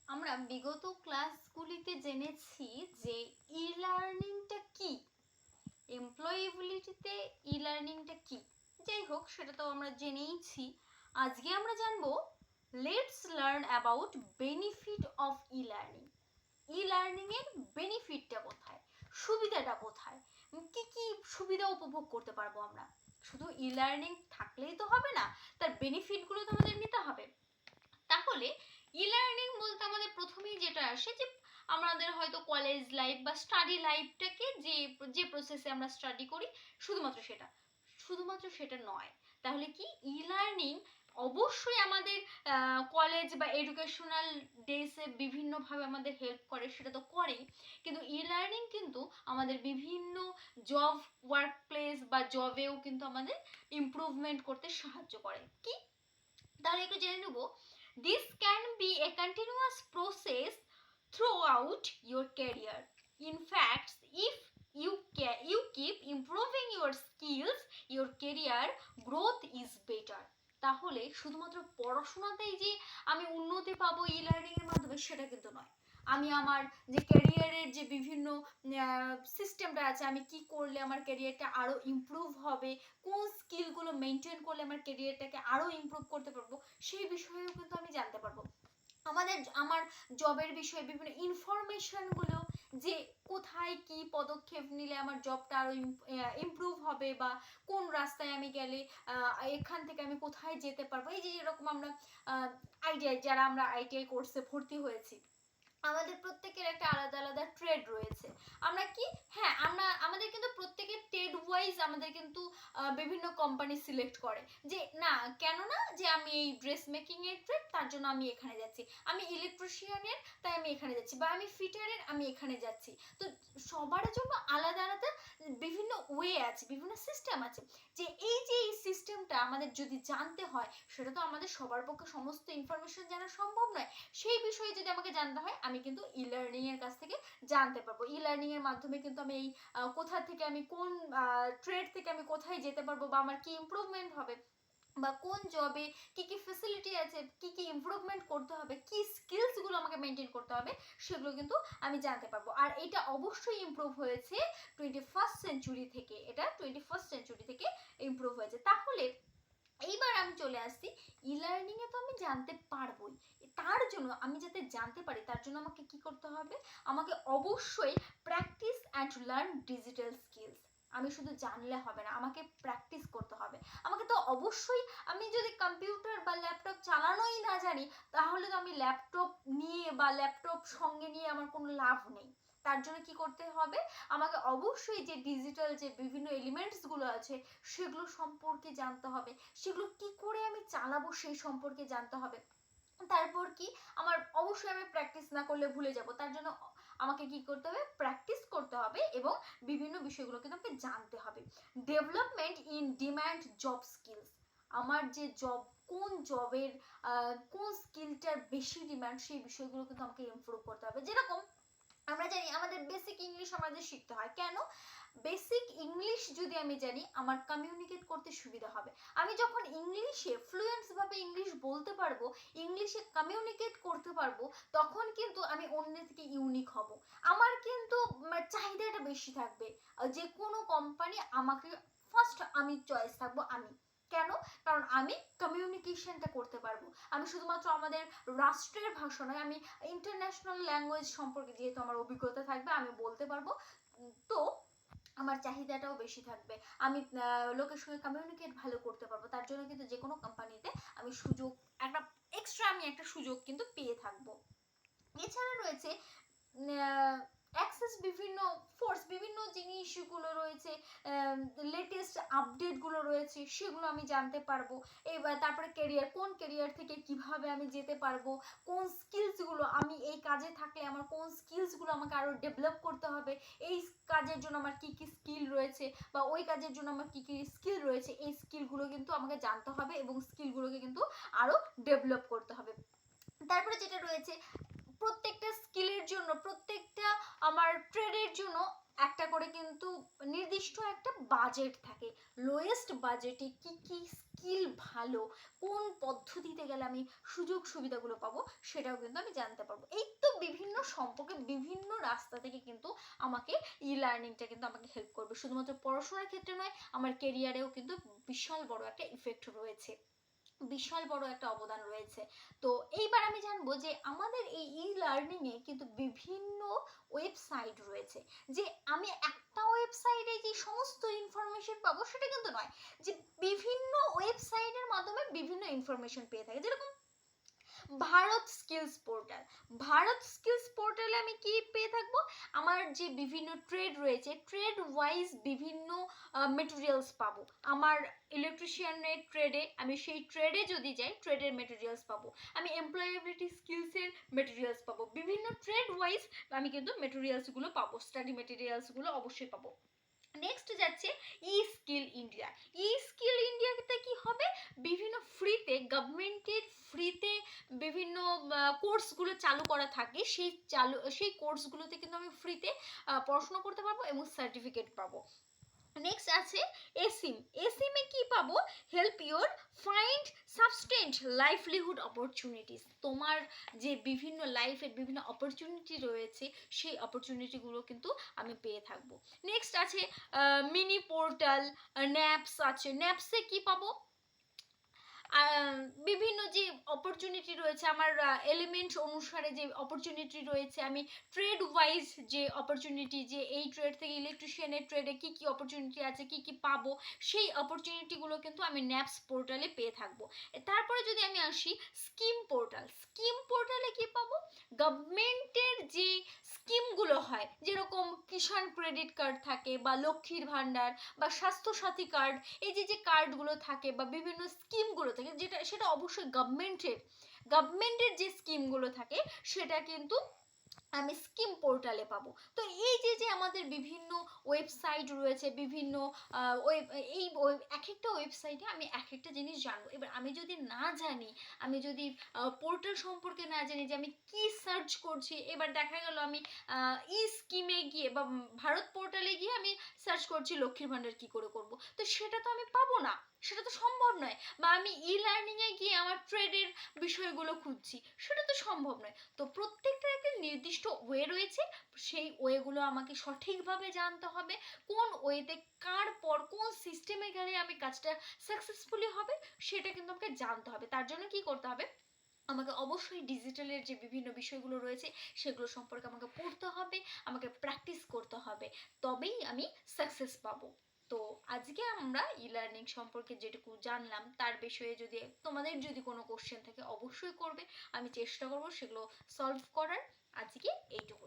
আমরা বিগত ক্লাসগুলিতে জেনেছি যে ই লার্নিংটা কি, এমপ্লয়েবিলিটিতে ই লার্নিংটা কি। যাই হোক, সেটা তো আমরা জেনেইছি। আজকে আমরা জানবো let's learn about benefit of e learning. E learning এর বেনিফিটটা কোথায়, সুবিধাটা কোথায়, কি কি সুবিধা উপভোগ করতে পারবো আমরা। শুধু ই লার্নিং থাকলেই তো হবে না, তার বেনিফিটগুলো তো আমাদের নিতে হবে। তাহলে ই লার্নিং বলতে আমাদের প্রথমেই যেটা আসে যে আমাদের হয়তো কলেজ লাইফ বা স্টাডি লাইফটাকে যে প্রসেসে আমরা স্টাডি করি শুধুমাত্র সেটা নয়। তাহলে কি ই লার্নিং অবশ্যই আমাদের কলেজ বা এডুকেশনাল ডেসে বিভিন্নভাবে আমাদের হেল্প করে, সেটা তো করেই, কিন্তু ই লার্নিং কিন্তু আমাদের বিভিন্ন জব ওয়ার্ক প্লেস বা জবেও কিন্তু আমাদের ইমপ্রুভমেন্ট করতে সাহায্য করে। কি, তাহলে একটু জেনে নেব। This can be a continuous process throughout your career. In fact, if you keep improving your skills, your career growth is better. তাহলে শুধুমাত্র পড়াশোনাতেই যে আমি উন্নতি পাবো ই লার্নিং এর মাধ্যমে সেটা কিন্তু নয়। আমি আমার যে ক্যারিয়ারের যে বিভিন্ন সিস্টেমটা আছে, আমি কি করলে আমার ক্যারিয়ারটা আরো ইমপ্রুভ হবে, কোন স্কিলগুলো মেনটেন করলে আমার ক্যারিয়ারটাকে আরো ইমপ্রুভ করতে পারবো, সেই বিষয়েও কিন্তু আমি জানতে পারবো। আমার জবের বিষয়ে বিভিন্ন ইনফরমেশনগুলো, যে কোথায় কি পদক্ষেপ নিলে আমার জবটা আরো ইমপ্রুভ হবে, বা কোন রাস্তায় আমি গেলে এখান থেকে আমি কোথায় যেতে পারবো। এই যে যেরকম আমরা যারা আমরা আইটিআই কোর্সে ভর্তি হয়েছি, আমাদের প্রত্যেকের একটা আলাদা আলাদা ট্রেড রয়েছে। আমরা কি, হ্যাঁ, আমাদের কিন্তু প্রত্যেকের ট্রেড ওয়াইজ আমাদের কিন্তু বিভিন্ন কোম্পানি সিলেক্ট করে, যে না কেন না যে আমি এই ড্রেস মেকিং এর ট্রেড, তার জন্য আমি এখানে যাচ্ছি, আমি ইলেকট্রিশিয়ানের তাই আমি এখানে যাচ্ছি, বা আমি ফিটারের আমি এখানে যাচ্ছি। তো সবার জন্য আলাদা আলাদা বিভিন্ন ওয়ে আছে, বিভিন্ন সিস্টেম আছে, যে এই সিস্টেমটা আমাদের যদি জানতে হয়, সেটা তো আমাদের সবার পক্ষে সমস্ত ইনফরমেশন জানা সম্ভব নয়। সেই বিষয়ে যদি আমাকে জানতে হয়, আমি কিন্তু ই লার্নিং এর কাছ থেকে জানতে পারবো। ই লার্নিং এর মাধ্যমে কিন্তু আমি এই কোথা থেকে আমি কোন ট্রেড থেকে আমি কোথায় যেতে পারবো, বা আমার কি ইমপ্রুভমেন্ট হবে, বা কোন জবে কি কি ফ্যাসিলিটি আছে, কি কি ইমপ্রুভমেন্ট করতে হবে, কি স্কিলসগুলো আমাকে মেনটেন করতে হবে, সেগুলো কিন্তু আমি জানতে পারবো। আর এটা অবশ্যই ইমপ্রুভ হয়েছে 21st সেঞ্চুরি থেকে, এটা 21st সেঞ্চুরি থেকে ইমপ্রুভ হয়েছে। তাহলে এইবার আমি চলে আসছি, ই লার্নিং এ তো আমি জানতে পারবোই, তার জন্য আমি যাতে জানতে পারি তার জন্য আমাকে কি করতে হবে, আমাকে অবশ্যই practice and learn digital skills. আমি শুধু জানলে হবে না, আমাকে প্র্যাকটিস করতে হবে। আমাকে তো অবশ্যই, আমি যদি কম্পিউটার বা ল্যাপটপ চালানোই না জানি, তাহলে তো আমি ল্যাপটপ নিয়ে বা ল্যাপটপ সঙ্গে নিয়ে আমার কোনো লাভ নেই। তার জন্য কি করতে হবে, আমাকে অবশ্যই যে ডিজিটাল যে বিভিন্ন এলিমেন্টসগুলো আছে সেগুলো সম্পর্কে জানতে হবে, সেগুলো কি করে আমি চালাবো সেই সম্পর্কে জানতে হবে। তারপর কি, আমার অবশ্যই আমি প্র্যাকটিস না করলে ভুলে যাব, তার জন্য আমাকে কি করতে হবে, প্র্যাকটিস করতে হবে, এবং বিভিন্ন বিষয়গুলো কিন্তু আমাকে জানতে হবে। Development in demand job skills, আমার যে জব, কোন জবের কোন স্কিলটার বেশি ডিমান্ড, সেই বিষয়গুলো কিন্তু আমাকে ইমপ্রুভ করতে হবে। যেরকম আমরা জানি আমাদের বেসিক ইংলিশ আমাদের শিখতে হয়, কেন, বেসিক ইংলিশ যদি আমি জানি আমার কমিউনিকেট করতে সুবিধা হবে। আমি যখন ইংলিশে ফ্লুয়েন্ট ভাবে ইংলিশ বলতে পারবো, ইংলিশে কমিউনিকেট করতে পারবো, তখন কিন্তু আমি অন্যের থেকে ইউনিক হব, আমার কিন্তু চাহিদাটা বেশি থাকবে, যে কোনো কোম্পানি আমাকে ফার্স্ট আমি চয়েস থাকবো আমি। কেন, কারণ আমি কমিউনিকেশনটা করতে পারবো। আমি শুধুমাত্র আমাদের রাষ্ট্রের ভাষা নয়, আমি ইন্টারন্যাশনাল ল্যাঙ্গুয়েজ সম্পর্কে যেহেতু আমার অভিজ্ঞতা থাকবে, আমি বলতে পারবো, তো আমার চাহিদাটাও বেশি থাকবে, আমি লোকের সঙ্গে কমিউনিকেট ভালো করতে পারবো। তার জন্য কিন্তু যে কোনো কোম্পানিতে আমি সুযোগ, একটা এক্সট্রা আমি একটা সুযোগ কিন্তু পেয়ে থাকবো। এছাড়া রয়েছে অ্যাক্সেস বিভিন্ন ফোর্স, বিভিন্ন জিনিসগুলো রয়েছে, লেটেস্ট আপডেটগুলো রয়েছে, সেগুলো আমি জানতে পারবো। এবার তারপরে কেরিয়ার, কোন কেরিয়ার থেকে কিভাবে আমি যেতে পারবো, কোন স্কিলসগুলো আমি এই কাজে থাকলে আমার কোন স্কিলসগুলো আমাকে আরও ডেভেলপ করতে হবে, এই কাজের জন্য আমার কি কি স্কিল রয়েছে, বা ওই কাজের জন্য আমার কি কি স্কিল রয়েছে, এই স্কিলগুলো কিন্তু আমাকে জানতে হবে, এবং স্কিলগুলোকে কিন্তু আরও ডেভেলপ করতে হবে। তারপরে যেটা রয়েছে, প্রত্যেকটা স্কিলের জন্য, প্রত্যেকটা আমার ট্রেডের জন্য একটা করে কিন্তু নির্দিষ্ট একটা বাজেট থাকে, লোয়েস্ট বাজেটে কি কি স্কিল ভালো, কোন পদ্ধতিতে গেলে আমি সুযোগ সুবিধাগুলো পাবো সেটাও কিন্তু আমি জানতে পারবো। এই তো বিভিন্ন সম্পর্কে বিভিন্ন রাস্তা থেকে কিন্তু আমাকে ই লার্নিংটা কিন্তু আমাকে হেল্প করবে। শুধুমাত্র পড়াশোনার ক্ষেত্রে নয়, আমার কেরিয়ারেও কিন্তু বিশাল বড় একটা ইফেক্ট রয়েছে, বিশাল বড় একটা অবদান রয়েছে। তো এইবার আমি জানবো যে আমাদের এই ই লার্নিং এ কিন্তু বিভিন্ন ওয়েবসাইট রয়েছে, যে আমি একটা ওয়েবসাইটে যে সমস্ত ইনফরমেশন পাবো সেটা কিন্তু নয়, যে বিভিন্ন ওয়েবসাইটের মাধ্যমে বিভিন্ন ইনফরমেশন পেয়ে থাকে। যেরকম Bharat skills portal, Bharat skills পোর্টালে আমি কি পেয়ে থাকবো, আমার যে বিভিন্ন ট্রেড রয়েছে ট্রেড ওয়াইজ বিভিন্ন মেটেরিয়ালস পাবো। আমার ইলেকট্রিশিয়ানের ট্রেডে, আমি সেই ট্রেডে যদি যাই ট্রেডের মেটেরিয়ালস পাবো, আমি এমপ্লয়াবিলিটি স্কিলসের মেটেরিয়ালস পাবো, বিভিন্ন ট্রেড ওয়াইজ আমি কিন্তু মেটেরিয়ালসগুলো পাবো, স্টাডি মেটেরিয়ালসগুলো অবশ্যই পাবো। নেক্সট যাচ্ছে E skill India. E skill ইন্ডিয়াতে কি হবে, বিভিন্ন ফ্রিতে, গভর্নমেন্টের ফ্রিতে বিভিন্ন কোর্সগুলো চালু করা থাকে, সেই কোর্সগুলোতে কিন্তু আমি ফ্রিতে পড়াশোনা করতে পারবো এবং সার্টিফিকেট পাবো। নেক্সট আছে এসিম। এসিমে কি পাবো, help your find substantial livelihood opportunities. তোমার যে বিভিন্ন লাইফের বিভিন্ন অপরচুনিটি রয়েছে সেই অপরচুনিটিগুলো কিন্তু আমি পেয়ে থাকবো। নেক্সট আছে মিনি পোর্টাল, ন্যাপস আছে। ন্যাপসে কি পাবো, বিভিন্ন যে অপরচুনিটি রয়েছে আমার এলিমেন্ট অনুসারে যে অপরচুনিটি রয়েছে, আমি ট্রেড ওয়াইজ যে অপরচুনিটি, যে এই ট্রেড থেকে ইলেকট্রিশিয়ানের ট্রেডে কি কি অপরচুনিটি আছে, কি কি পাবো, সেই অপরচুনিটিগুলো কিন্তু আমি ন্যাপস পোর্টালে পেয়ে থাকবো। তারপরে যদি আমি আসি স্কিম পোর্টাল, স্কিম পোর্টালে কি পাবো, গভর্নমেন্টের যে স্কিমগুলো হয়, যেরকম কিষাণ ক্রেডিট কার্ড থাকে বা লক্ষ্মীর ভাণ্ডার বা স্বাস্থ্যসাথী কার্ড, এই যে যে কার্ডগুলো থাকে বা বিভিন্ন স্কিমগুলো থাকে, যেটা সেটা অবশ্যই গভর্নমেন্টের যে স্কিমগুলো থাকে সেটা কিন্তু আমি স্কিম পোর্টালে পাবো। তো এই যে যে আমাদের বিভিন্ন ওয়েবসাইট রয়েছে, বিভিন্ন এই এক একটা ওয়েবসাইটে আমি এক একটা জিনিস জানবো। এবার আমি যদি না জানি, আমি যদি পোর্টাল সম্পর্কে না জানি যে আমি কি সার্চ করছি, এবার দেখা গেল আমি ই স্কিমে গিয়ে বা ভারত পোর্টালে গিয়ে আমি সার্চ করছি লক্ষ্মীর ভাণ্ডার কি করে করব, তো সেটা তো আমি পাবো না, সেটা তো সম্ভব নয়। বা আমি ই লার্নিং এ গিয়ে আমার ট্রেডের বিষয়গুলো খুঁজছি, সেটা তো সম্ভব নয়। তো প্রত্যেকটার একটা নির্দিষ্ট ওয়ে রয়েছে, সেই ওয়েগুলো আমাকে সঠিকভাবে জানতে হবে, কোন ওয়েতে কার পর কোন সিস্টেমে গেলে আমি কাজটা সাকসেসফুলি হবে সেটা কিন্তু আমাকে জানতে হবে। তার জন্য কি করতে হবে, আমাকে অবশ্যই ডিজিটালের যে বিভিন্ন বিষয়গুলো রয়েছে সেগুলো সম্পর্কে আমাকে পড়তে হবে, আমাকে প্র্যাকটিস করতে হবে, তবেই আমি সাকসেস পাবো। তো আজকে আমরা ই লার্নিং সম্পর্কে যেটুকু জানলাম তার বিষয়ে যদি তোমাদের যদি কোনো কোশ্চেন থাকে অবশ্যই করবে, আমি চেষ্টা করবো সেগুলো সলভ করার। আজকে এইটুকু।